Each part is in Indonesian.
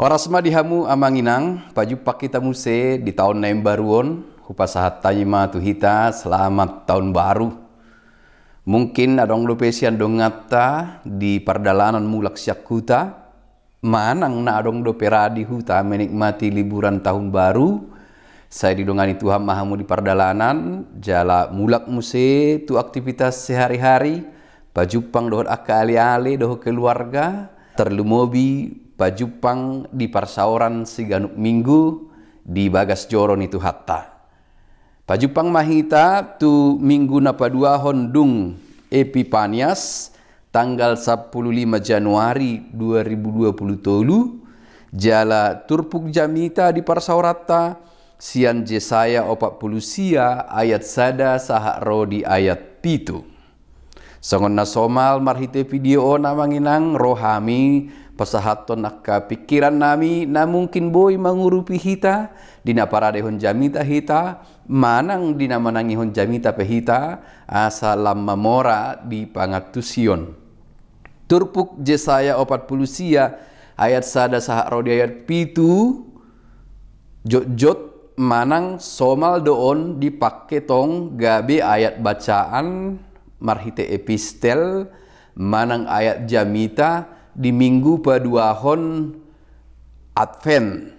Orasma dihamu amanginang, paju kita muse di tahun naim baruon, hupasahat tayima tuhita selamat tahun baru. Mungkin adong lupesian dongata di pardalanan mulak syakuta, manang na adong do peradi huta menikmati liburan tahun baru. Saya didongani Tuhan mahamu di pardalanan, jala mulak muse tu aktivitas sehari-hari, pajupang dohot akali-ali dohot keluarga, terlumobi pajupang di parsauran siganuk minggu di bagas joron itu hatta. Pajupang mahita tu minggu napadua hondung Epipanias tanggal 15 Januari 2020 jala turpuk jamita di parsaurata sian Jesaya 40 sia ayat sada sahak rodi ayat pitu. Songon nasomal marhite video namanginang rohami pasahaton nakka pikiran nami na mungkin boy mangurupi hita dina paradehon jamita hita manang dina manangi hon jamita pehita asa lamma mora di pangatusion. Turpuk Jesaya 40 sia ayat sada sahak rodi ayat pitu jot manang somal doon dipakai tong gabe ayat bacaan marhite epistel manang ayat jamita di minggu paduahon Advent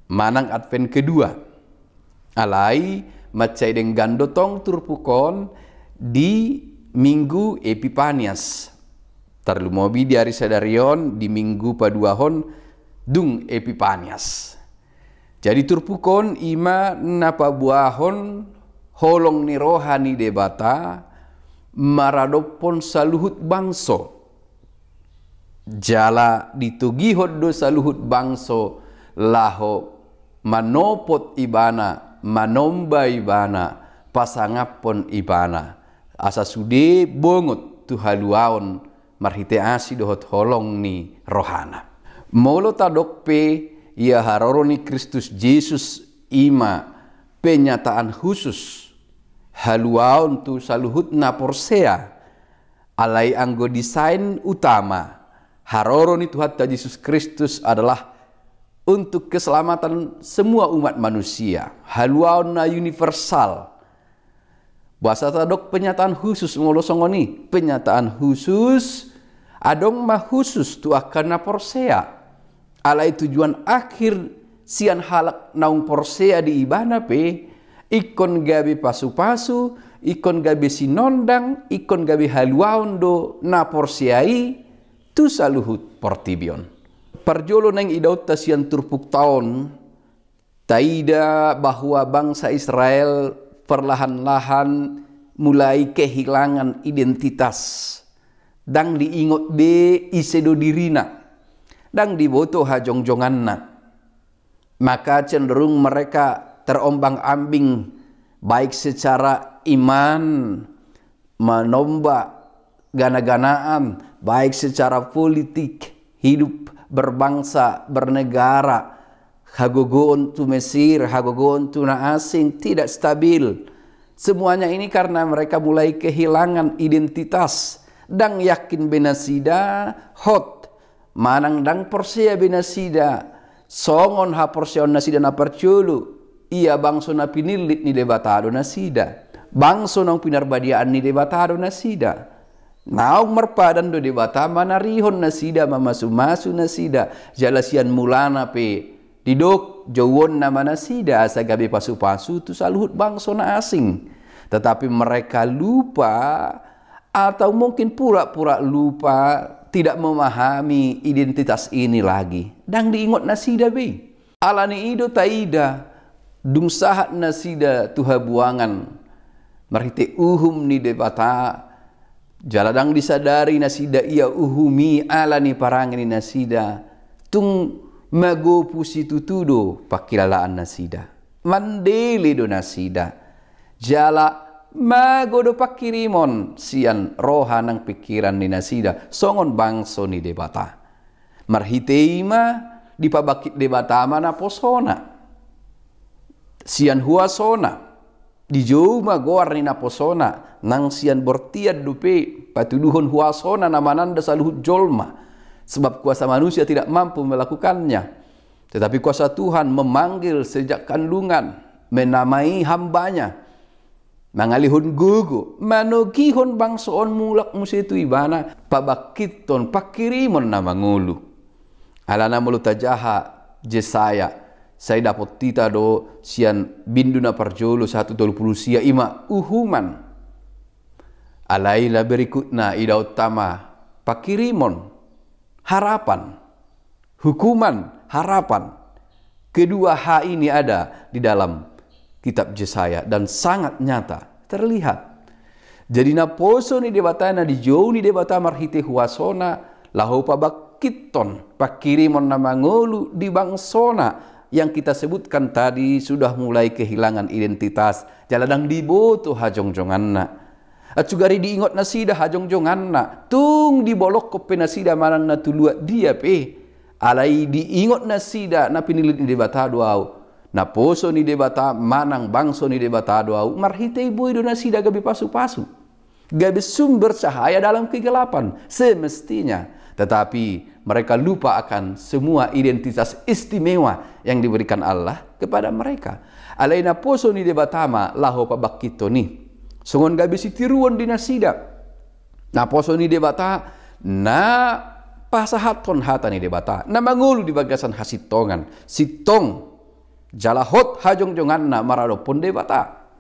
manang Advent kedua alai macai deng gandotong turpukon di minggu Epipanias terlumobi di hari sadarion di minggu paduahon dung Epipanias. Jadi turpukon ima napabuahon holong ni rohani debata maradopon saluhut bangso jala ditugihod do saluhut bangso laho manopot ibana manomba ibana pasangapon ibana asa sude bongot tu haluaon marhite asi dohot holong ni rohana molo tadokpe ia haroroni Kristus Yesus ima penyataan khusus haluaon tu saluhut na porsea alai anggo desain utama haroroni Tuhan Yesus Kristus adalah untuk keselamatan semua umat manusia haluaon na universal bahasa tadok penyataan khusus ngolosongoni penyataan khusus adong mah khusus tu akan na porsea alai tujuan akhir sian halak naung porsea di ibana pe ikon gabi pasu-pasu, ikon gabi sinondang, ikon gabi haluaon do na porsiai tu saluhut portibion. Parjolo nang idaut tasian turpuk taon taida bahwa bangsa Israel perlahan-lahan mulai kehilangan identitas dang diingot de isedo dirina dang diboto hajong-jonganna maka cenderung mereka terombang-ambing baik secara iman menomba gana-ganaan baik secara politik hidup berbangsa bernegara hagogoon tu Mesir hagogoon tu na asing tidak stabil semuanya ini karena mereka mulai kehilangan identitas dang yakin benasida hot manang dang porsea benasida songon ha porseon nasida na perculu ia bangso na pinilit ni debatado na sida bangso nang pinarbadiaan ni debatado na sida naong merpadan do debata manarihon na sida mamasu-masu na sida jalasian mulana pe didok jawon na manasida asa gabi pasu-pasu tu saluhut bangso na asing tetapi mereka lupa atau mungkin pura-pura lupa tidak memahami identitas ini lagi dang diingot na sida be alani ido taida dung sahat nasida tuha buangan marhite uhum ni debata jaladang disadari nasida ia uhumi ala ni parangin ni nasida tung mago pusi tutudo pakilalaan nasida mandeli do nasida jala mago do pakirimon sian roha nang pikiran ni nasida songon bangso ni debata marhite ima dipabakit debata mana posona sian huasona di joma goar ni naposona nang sian bortiad dupe patuduhon huasona namananda saluhut jolma sebab kuasa manusia tidak mampu melakukannya Tetapi kuasa Tuhan memanggil sejak kandungan, menamai hambanya, mangalihun gugu, manugihon bangsoon mulak musitu ibana, pabakiton, pakirimon na mangulu. Alana mulu tajaha, Jesaya, saya dapat tita do sian bindu na parjolo 120 sia ima uhuman. Alaila berikutna ida utama, pakirimon, harapan, hukuman, harapan. Kedua H ini ada di dalam kitab Jesaya dan sangat nyata terlihat. Jadi na poso ni debatana di jauh ni debata marhite huasona lahu pabakiton pakirimon na mangolu di bangsona yang kita sebutkan tadi sudah mulai kehilangan identitas jaladang diboto hajong-jonganna. At sugari diingot na sida hajong-jonganna tung dibolok ko penasida manang na tulua dia pe. Alai diingot na sida na pinilit ni debata duau. Na poso ni debata manang bangso ni debata duau. Marhitei boy do na sida gabi pasu-pasu. Gabi sumber cahaya dalam kegelapan. Semestinya. Tetapi mereka lupa akan semua identitas istimewa yang diberikan Allah kepada mereka. Alai na poso ni debatama laho pabakito ni. Sungon gabi si tiruan di nasida. Na poso ni debata na pasahaton hata ni debata na mangulu di bagasan hasitongan sitong jalahot hajong-jongan na marado pon debata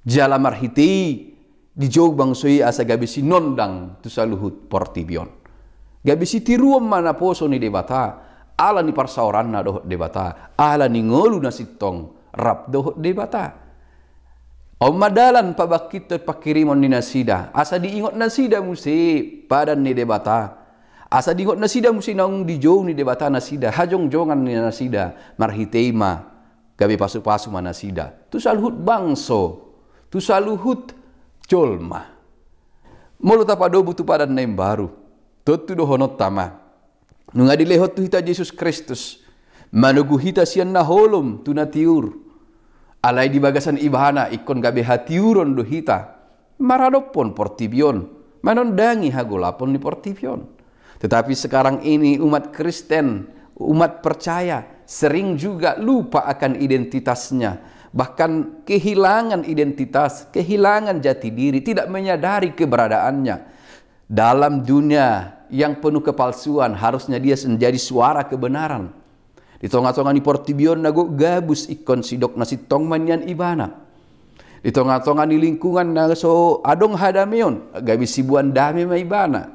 jala marhiti di jogbang soi asa gabi si nondang tu saluhut portibion gabi si tiruam mana poso ni debata ala ni parsauran na dohot debata ala ni ngolu na sitong rap dohot debata madalan pabakit pakirimon ni nasida asa diingot nasida musi padan ni debata asa diingot nasida musi naung di jauh ni debata nasida hajong-jongan ni nasida marhiteima gabi pasu-pasu manasida tu saluhut bangso tu saluhut jolma mulu tapado butu padan nem baru totu dohonot tama nunga dilehot tu hita Yesus Kristus manugu hita sian naholom tu natiur alai di bagasan ibahana ikon gabe hatiuron do hita maradopon portibion manondangi hagolapon di portibion. Tetapi sekarang ini umat Kristen, umat percaya sering juga lupa akan identitasnya, bahkan kehilangan identitas, kehilangan jati diri, tidak menyadari keberadaannya dalam dunia yang penuh kepalsuan. Harusnya dia menjadi suara kebenaran. Di tengah-tengah ni portibion nago gabus ikon sidok nasi tong manyan ibana. Di tengah-tengah ni lingkungan na so adong hadamion gabi sibuan dami maibana.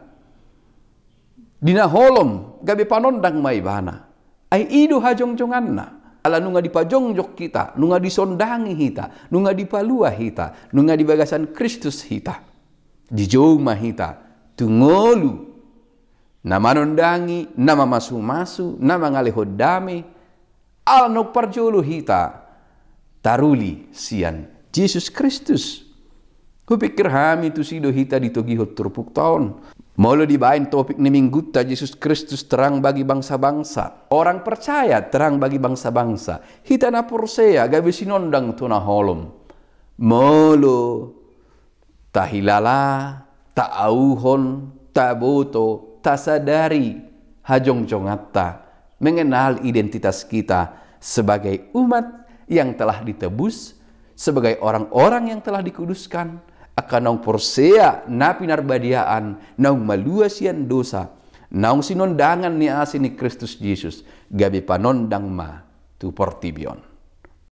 Dina holom gabi panondang maibana. Ay ido hajong-jonganna. Ala nunga dipajongjok kita, nunga disondangi hita, nunga dipalua hita, nunga di bagasan Kristus hita. Di joma hita, tungolu. Nama nondangi, nama masu-masu, nama ngalehod dame, alnok parjolo hita, taruli sian Yesus Kristus. Kupikir hami tu sido hita ditogihot turpuk tahun. Molo dibain topik ni minggu ta Yesus Kristus terang bagi bangsa-bangsa. Orang percaya terang bagi bangsa-bangsa. Hita na porsea gabi sinondang tuna holom. Molo tahilala, ta'auhon, taboto, tasadari hajong-jongatta mengenal identitas kita sebagai umat yang telah ditebus, sebagai orang-orang yang telah dikuduskan, akan naung porsea na pinarbadiaan, naung maluasian dosa, naung sinondangan ni asin ni Kristus Yesus, gabi panondang ma tu portibion.